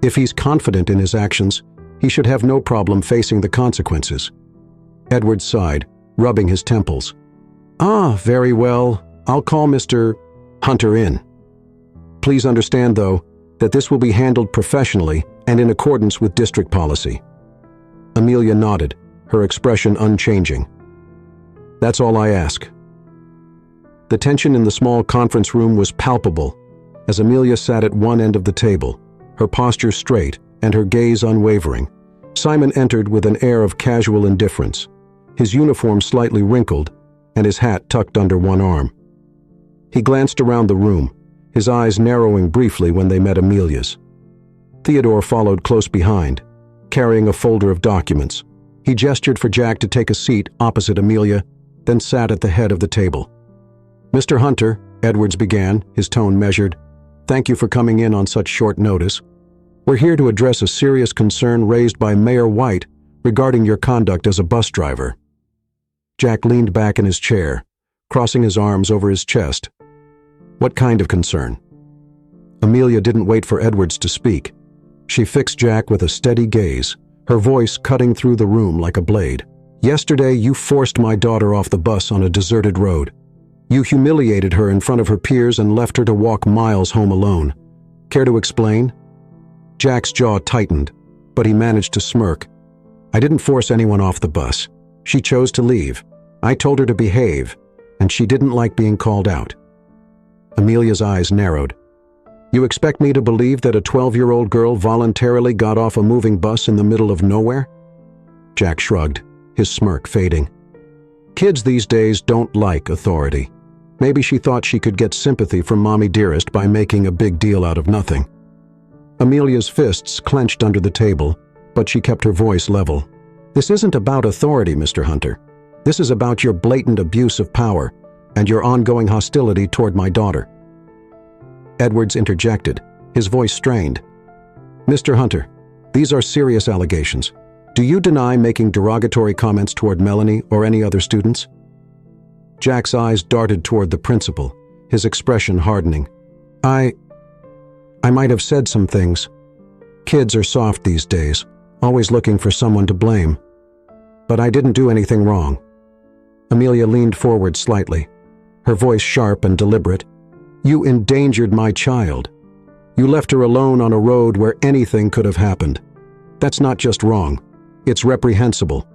If he's confident in his actions, he should have no problem facing the consequences." Edward sighed, rubbing his temples. "Ah, very well. I'll call Mr. Hunter in. Please understand, though, that this will be handled professionally and in accordance with district policy." Amelia nodded, her expression unchanging. That's all I ask." The tension in the small conference room was palpable as Amelia sat at one end of the table, her posture straight and her gaze unwavering. Simon entered with an air of casual indifference, his uniform slightly wrinkled and his hat tucked under one arm. He glanced around the room, his eyes narrowing briefly when they met Amelia's. Theodore followed close behind, carrying a folder of documents. He gestured for Jack to take a seat opposite Amelia, then sat at the head of the table. "Mr. Hunter," Edwards began, his tone measured, "thank you for coming in on such short notice. We're here to address a serious concern raised by Mayor White regarding your conduct as a bus driver." Jack leaned back in his chair, crossing his arms over his chest. "What kind of concern?" Amelia didn't wait for Edwards to speak. She fixed Jack with a steady gaze, her voice cutting through the room like a blade. "Yesterday, you forced my daughter off the bus on a deserted road. You humiliated her in front of her peers and left her to walk miles home alone. Care to explain?" Jack's jaw tightened, but he managed to smirk. "I didn't force anyone off the bus. She chose to leave. I told her to behave, and she didn't like being called out." Amelia's eyes narrowed. "You expect me to believe that a 12-year-old girl voluntarily got off a moving bus in the middle of nowhere?" Jack shrugged, his smirk fading. "Kids these days don't like authority. Maybe she thought she could get sympathy from Mommy Dearest by making a big deal out of nothing." Amelia's fists clenched under the table, but she kept her voice level. "This isn't about authority, Mr. Hunter. This is about your blatant abuse of power and your ongoing hostility toward my daughter." Edwards interjected, his voice strained. "Mr. Hunter, these are serious allegations. Do you deny making derogatory comments toward Melanie or any other students?" Jack's eyes darted toward the principal, his expression hardening. I might have said some things. Kids are soft these days, always looking for someone to blame. But I didn't do anything wrong." Amelia leaned forward slightly, her voice sharp and deliberate. "You endangered my child. You left her alone on a road where anything could have happened. That's not just wrong, it's reprehensible."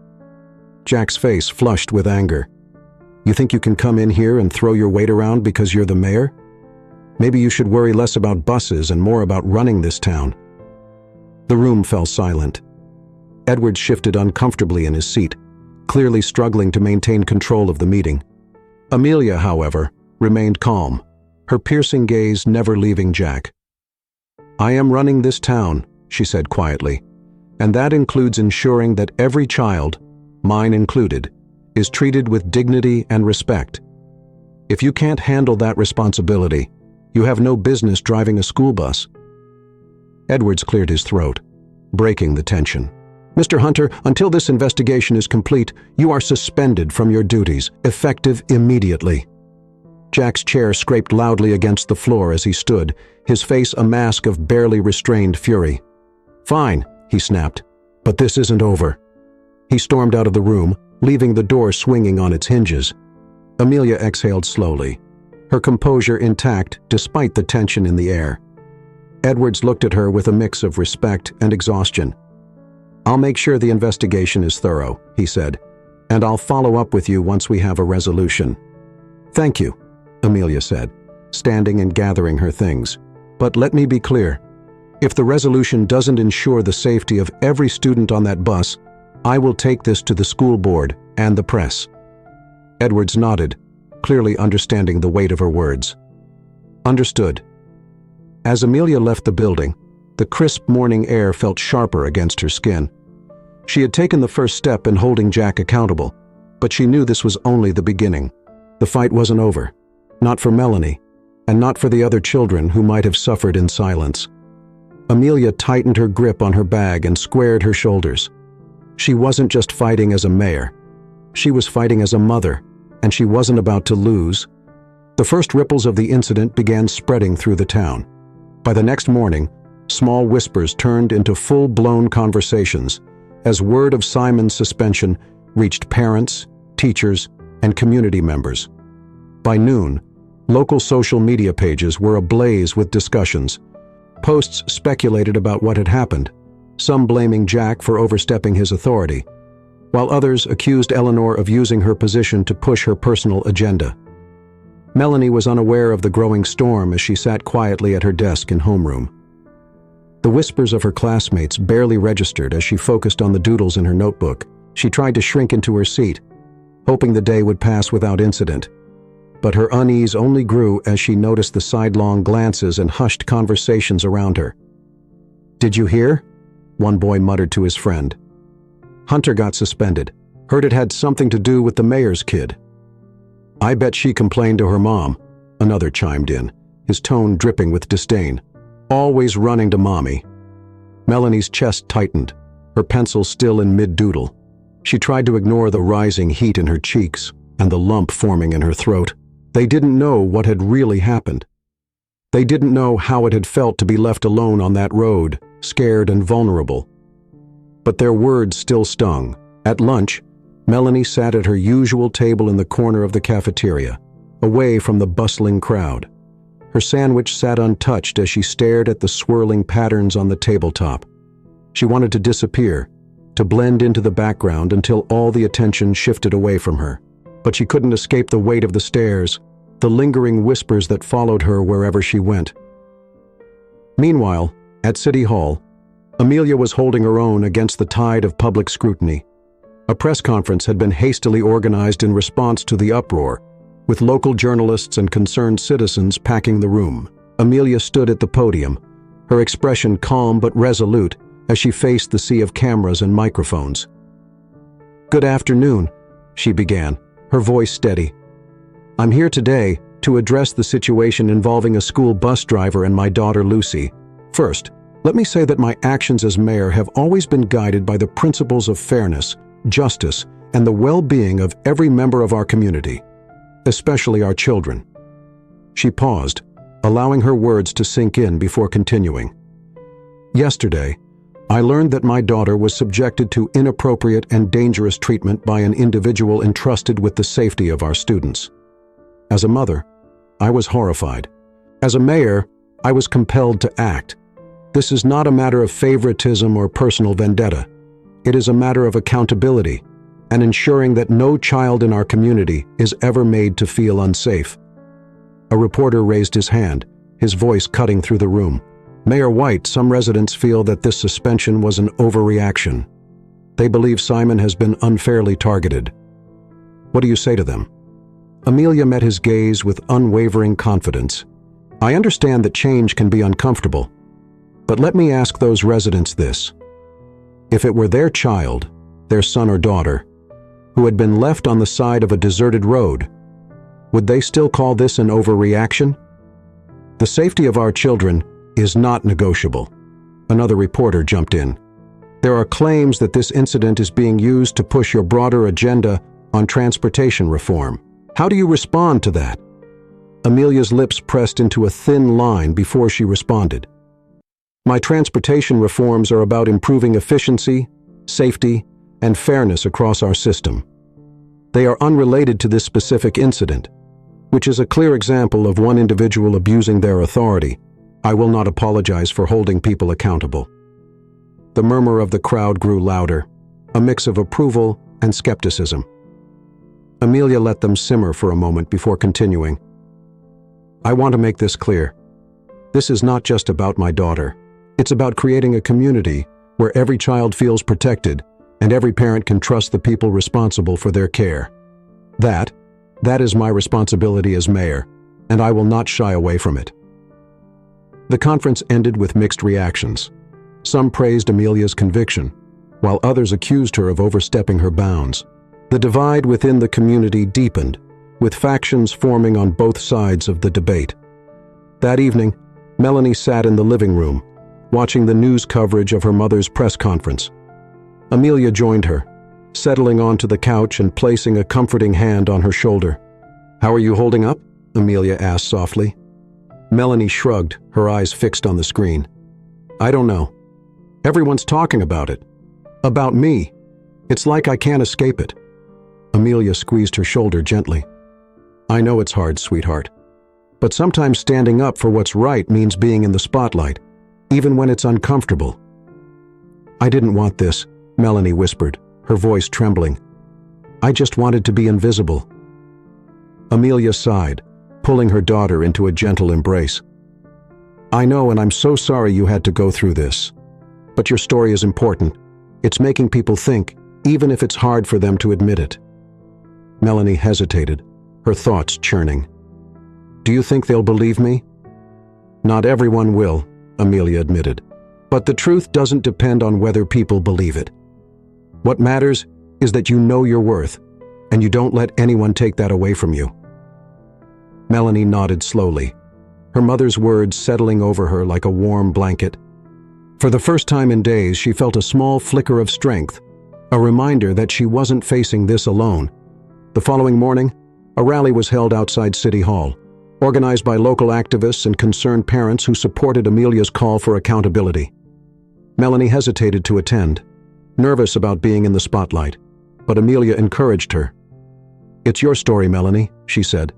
Jack's face flushed with anger. "You think you can come in here and throw your weight around because you're the mayor? Maybe you should worry less about buses and more about running this town." The room fell silent. Edward shifted uncomfortably in his seat, clearly struggling to maintain control of the meeting. Amelia, however, remained calm, her piercing gaze never leaving Jack. "I am running this town," she said quietly, "and that includes ensuring that every child, mine included, is treated with dignity and respect. If you can't handle that responsibility, you have no business driving a school bus." Edwards cleared his throat, breaking the tension. "Mr. Hunter, until this investigation is complete, you are suspended from your duties, effective immediately." Jack's chair scraped loudly against the floor as he stood, his face a mask of barely restrained fury. "Fine," he snapped, "but this isn't over." He stormed out of the room, leaving the door swinging on its hinges. Amelia exhaled slowly, her composure intact despite the tension in the air. Edwards looked at her with a mix of respect and exhaustion. "I'll make sure the investigation is thorough," he said, "and I'll follow up with you once we have a resolution." "Thank you," Amelia said, standing and gathering her things. "But let me be clear. If the resolution doesn't ensure the safety of every student on that bus, I will take this to the school board and the press." Edwards nodded, clearly understanding the weight of her words. "Understood." As Amelia left the building, the crisp morning air felt sharper against her skin. She had taken the first step in holding Jack accountable, but she knew this was only the beginning. The fight wasn't over, not for Melanie, and not for the other children who might have suffered in silence. Amelia tightened her grip on her bag and squared her shoulders. She wasn't just fighting as a mayor. She was fighting as a mother, and she wasn't about to lose. The first ripples of the incident began spreading through the town. By the next morning, small whispers turned into full-blown conversations as word of Simon's suspension reached parents, teachers, and community members. By noon, local social media pages were ablaze with discussions. Posts speculated about what had happened, some blaming Jack for overstepping his authority. while others accused Eleanor of using her position to push her personal agenda. Melanie was unaware of the growing storm as she sat quietly at her desk in homeroom. The whispers of her classmates barely registered as she focused on the doodles in her notebook. She tried to shrink into her seat, hoping the day would pass without incident. But her unease only grew as she noticed the sidelong glances and hushed conversations around her. "Did you hear?" one boy muttered to his friend. "Hunter got suspended. Heard it had something to do with the mayor's kid." "I bet she complained to her mom," another chimed in, his tone dripping with disdain. "Always running to mommy." Melanie's chest tightened, her pencil still in mid-doodle. She tried to ignore the rising heat in her cheeks and the lump forming in her throat. They didn't know what had really happened. They didn't know how it had felt to be left alone on that road, scared and vulnerable. But their words still stung. At lunch, Melanie sat at her usual table in the corner of the cafeteria, away from the bustling crowd. Her sandwich sat untouched as she stared at the swirling patterns on the tabletop. She wanted to disappear, to blend into the background until all the attention shifted away from her. But she couldn't escape the weight of the stares, the lingering whispers that followed her wherever she went. Meanwhile, at City Hall, Amelia was holding her own against the tide of public scrutiny. A press conference had been hastily organized in response to the uproar, with local journalists and concerned citizens packing the room. Amelia stood at the podium, her expression calm but resolute as she faced the sea of cameras and microphones. "Good afternoon," she began, her voice steady. "I'm here today to address the situation involving a school bus driver and my daughter Lucy. First, let me say that my actions as mayor have always been guided by the principles of fairness, justice, and the well-being of every member of our community, especially our children." She paused, allowing her words to sink in before continuing. "Yesterday, I learned that my daughter was subjected to inappropriate and dangerous treatment by an individual entrusted with the safety of our students. As a mother, I was horrified. As a mayor, I was compelled to act. This is not a matter of favoritism or personal vendetta. It is a matter of accountability and ensuring that no child in our community is ever made to feel unsafe." A reporter raised his hand, his voice cutting through the room. "Mayor White, some residents feel that this suspension was an overreaction. They believe Simon has been unfairly targeted. What do you say to them?" Amelia met his gaze with unwavering confidence. "I understand that change can be uncomfortable, but let me ask those residents this. If it were their child, their son or daughter, who had been left on the side of a deserted road, would they still call this an overreaction? The safety of our children is not negotiable." Another reporter jumped in. "There are claims that this incident is being used to push your broader agenda on transportation reform. How do you respond to that?" Amelia's lips pressed into a thin line before she responded. "My transportation reforms are about improving efficiency, safety, and fairness across our system. They are unrelated to this specific incident, which is a clear example of one individual abusing their authority. I will not apologize for holding people accountable." The murmur of the crowd grew louder, a mix of approval and skepticism. Amelia let them simmer for a moment before continuing. "I want to make this clear. This is not just about my daughter. It's about creating a community where every child feels protected and every parent can trust the people responsible for their care. That is my responsibility as mayor, and I will not shy away from it." The conference ended with mixed reactions. Some praised Amelia's conviction, while others accused her of overstepping her bounds. The divide within the community deepened, with factions forming on both sides of the debate. That evening, Melanie sat in the living room, watching the news coverage of her mother's press conference. Amelia joined her, settling onto the couch and placing a comforting hand on her shoulder. "How are you holding up?" Amelia asked softly. Melanie shrugged, her eyes fixed on the screen. "I don't know. Everyone's talking about it. About me. It's like I can't escape it." Amelia squeezed her shoulder gently. "I know it's hard, sweetheart. But sometimes standing up for what's right means being in the spotlight, even when it's uncomfortable." "I didn't want this," Melanie whispered, her voice trembling. "I just wanted to be invisible." Amelia sighed, pulling her daughter into a gentle embrace. "I know, and I'm so sorry you had to go through this. But your story is important. It's making people think, even if it's hard for them to admit it." Melanie hesitated, her thoughts churning. "Do you think they'll believe me?" "Not everyone will," Amelia admitted. "But the truth doesn't depend on whether people believe it. What matters is that you know your worth, and you don't let anyone take that away from you." Melanie nodded slowly, her mother's words settling over her like a warm blanket. For the first time in days, she felt a small flicker of strength, a reminder that she wasn't facing this alone. The following morning, a rally was held outside City Hall, organized by local activists and concerned parents who supported Amelia's call for accountability. Melanie hesitated to attend, nervous about being in the spotlight, but Amelia encouraged her. "It's your story, Melanie," she said.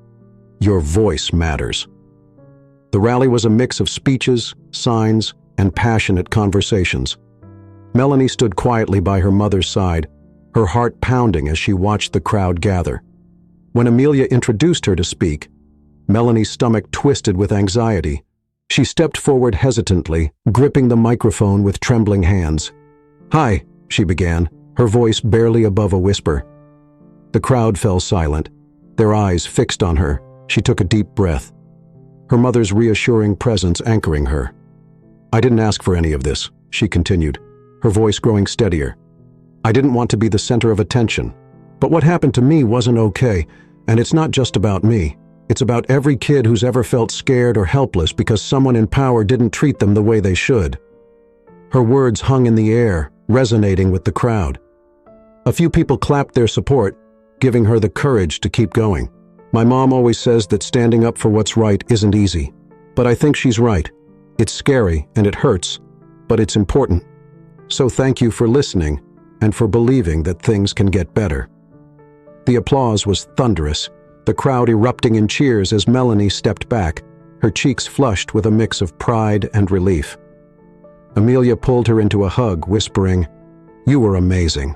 "Your voice matters." The rally was a mix of speeches, signs, and passionate conversations. Melanie stood quietly by her mother's side, her heart pounding as she watched the crowd gather. When Amelia introduced her to speak, Melanie's stomach twisted with anxiety. She stepped forward hesitantly, gripping the microphone with trembling hands. "Hi," she began, her voice barely above a whisper. The crowd fell silent, their eyes fixed on her. She took a deep breath, her mother's reassuring presence anchoring her. "I didn't ask for any of this," she continued, her voice growing steadier. "I didn't want to be the center of attention. But what happened to me wasn't okay, and it's not just about me. It's about every kid who's ever felt scared or helpless because someone in power didn't treat them the way they should." Her words hung in the air, resonating with the crowd. A few people clapped their support, giving her the courage to keep going. "My mom always says that standing up for what's right isn't easy. But I think she's right. It's scary and it hurts, but it's important. So thank you for listening and for believing that things can get better." The applause was thunderous, the crowd erupting in cheers as Melanie stepped back, her cheeks flushed with a mix of pride and relief. Amelia pulled her into a hug, whispering, "You were amazing."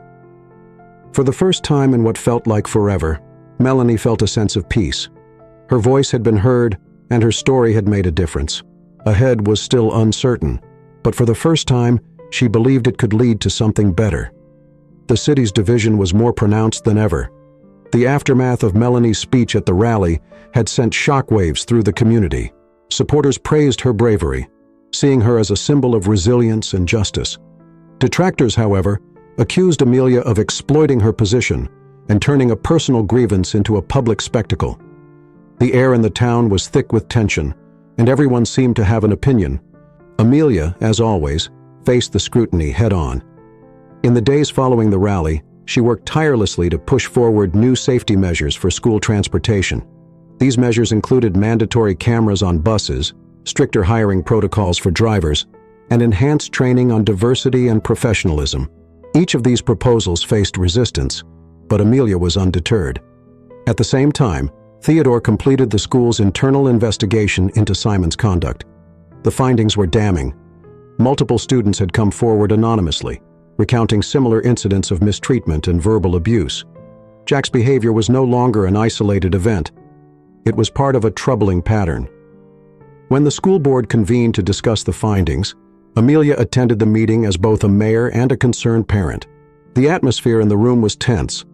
For the first time in what felt like forever, Melanie felt a sense of peace. Her voice had been heard, and her story had made a difference. Ahead was still uncertain, but for the first time, she believed it could lead to something better. The city's division was more pronounced than ever. The aftermath of Melanie's speech at the rally had sent shockwaves through the community. Supporters praised her bravery, seeing her as a symbol of resilience and justice. Detractors, however, accused Amelia of exploiting her position and turning a personal grievance into a public spectacle. The air in the town was thick with tension, and everyone seemed to have an opinion. Amelia, as always, faced the scrutiny head-on. In the days following the rally, she worked tirelessly to push forward new safety measures for school transportation. These measures included mandatory cameras on buses, stricter hiring protocols for drivers, and enhanced training on diversity and professionalism. Each of these proposals faced resistance, but Amelia was undeterred. At the same time, Theodore completed the school's internal investigation into Simon's conduct. The findings were damning. Multiple students had come forward anonymously, recounting similar incidents of mistreatment and verbal abuse. Jack's behavior was no longer an isolated event. It was part of a troubling pattern. When the school board convened to discuss the findings, Amelia attended the meeting as both a mayor and a concerned parent. The atmosphere in the room was tense,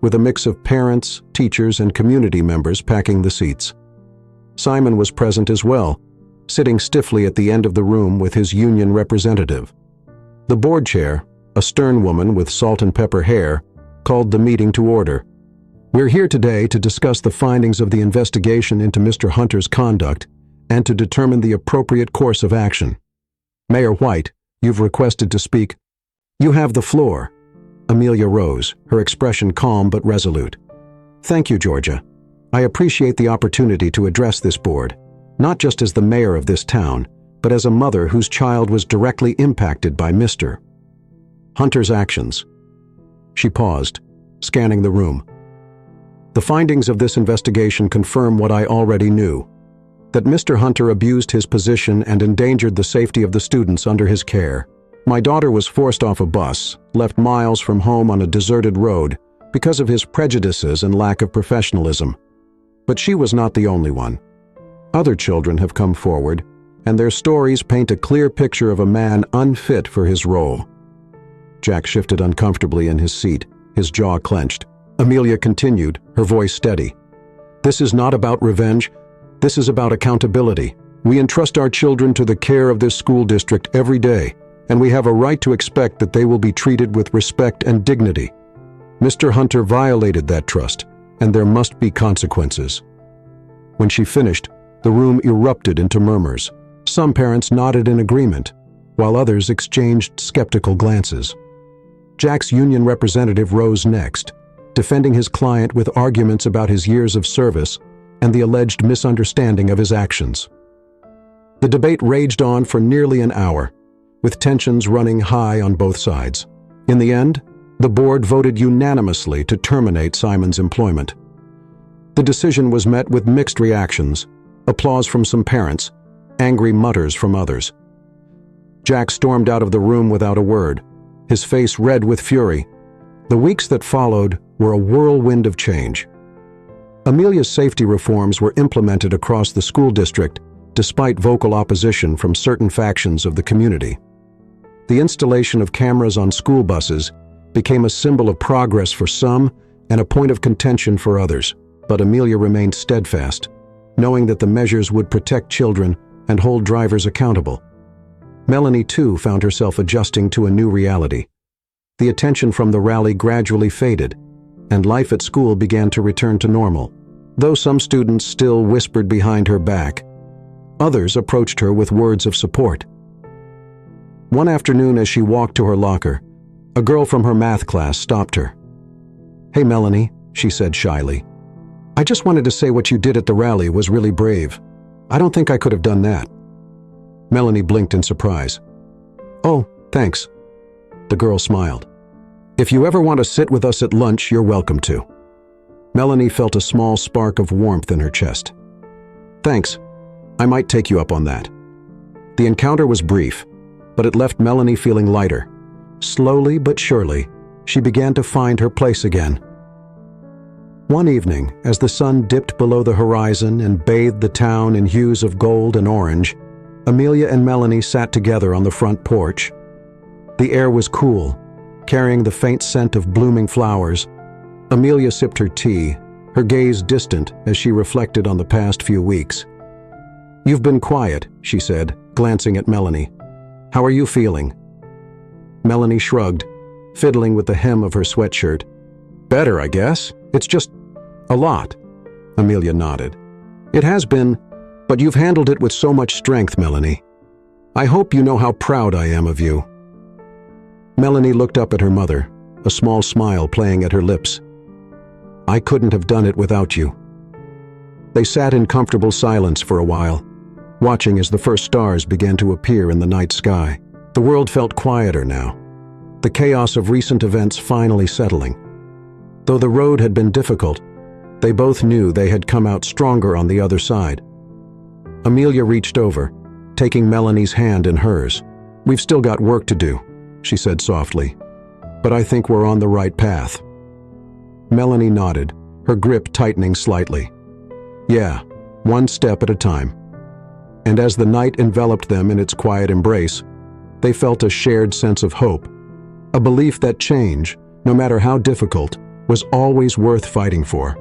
with a mix of parents, teachers, and community members packing the seats. Simon was present as well, sitting stiffly at the end of the room with his union representative. The board chair, a stern woman with salt and pepper hair, called the meeting to order. "We're here today to discuss the findings of the investigation into Mr. Hunter's conduct and to determine the appropriate course of action. Mayor White, you've requested to speak. You have the floor." Amelia rose, her expression calm but resolute. "Thank you, Georgia. I appreciate the opportunity to address this board, not just as the mayor of this town, but as a mother whose child was directly impacted by Mr. Hunter's actions." She paused, scanning the room. "The findings of this investigation confirm what I already knew, that Mr. Hunter abused his position and endangered the safety of the students under his care. My daughter was forced off a bus, left miles from home on a deserted road because of his prejudices and lack of professionalism. But she was not the only one. Other children have come forward, and their stories paint a clear picture of a man unfit for his role. Jack shifted uncomfortably in his seat, his jaw clenched. Amelia continued, her voice steady. This is not about revenge. This is about accountability. We entrust our children to the care of this school district every day, and we have a right to expect that they will be treated with respect and dignity. Mr. Hunter violated that trust, and there must be consequences. When she finished, the room erupted into murmurs. Some parents nodded in agreement, while others exchanged skeptical glances. Jack's union representative rose next, defending his client with arguments about his years of service and the alleged misunderstanding of his actions. The debate raged on for nearly an hour, with tensions running high on both sides. In the end, the board voted unanimously to terminate Simon's employment. The decision was met with mixed reactions, applause from some parents, angry mutters from others. Jack stormed out of the room without a word, his face red with fury. The weeks that followed were a whirlwind of change. Amelia's safety reforms were implemented across the school district despite vocal opposition from certain factions of the community. The installation of cameras on school buses became a symbol of progress for some and a point of contention for others, but Amelia remained steadfast, knowing that the measures would protect children and hold drivers accountable. Melanie, too, found herself adjusting to a new reality. The attention from the rally gradually faded, and life at school began to return to normal. Though some students still whispered behind her back, others approached her with words of support. One afternoon, as she walked to her locker, a girl from her math class stopped her. "Hey, Melanie," she said shyly. "I just wanted to say what you did at the rally was really brave. I don't think I could have done that." Melanie blinked in surprise. "Oh, thanks." The girl smiled. "If you ever want to sit with us at lunch, you're welcome to." Melanie felt a small spark of warmth in her chest. "Thanks. I might take you up on that." The encounter was brief, but it left Melanie feeling lighter. Slowly but surely, she began to find her place again. One evening, as the sun dipped below the horizon and bathed the town in hues of gold and orange, Amelia and Melanie sat together on the front porch. The air was cool, carrying the faint scent of blooming flowers. Amelia sipped her tea, her gaze distant as she reflected on the past few weeks. "You've been quiet," she said, glancing at Melanie. "How are you feeling?" Melanie shrugged, fiddling with the hem of her sweatshirt. "Better, I guess. It's just a lot." Amelia nodded. "It has been, but you've handled it with so much strength, Melanie. I hope you know how proud I am of you." Melanie looked up at her mother, a small smile playing at her lips. "I couldn't have done it without you." They sat in comfortable silence for a while, watching as the first stars began to appear in the night sky. The world felt quieter now, the chaos of recent events finally settling. Though the road had been difficult, they both knew they had come out stronger on the other side. Amelia reached over, taking Melanie's hand in hers. "We've still got work to do," she said softly, "but I think we're on the right path." Melanie nodded, her grip tightening slightly. "Yeah, one step at a time." And as the night enveloped them in its quiet embrace, they felt a shared sense of hope, a belief that change, no matter how difficult, was always worth fighting for.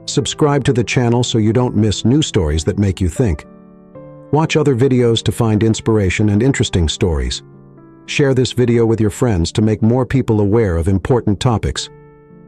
Subscribe to the channel so you don't miss new stories that make you think. Watch other videos to find inspiration and interesting stories. Share this video with your friends to make more people aware of important topics.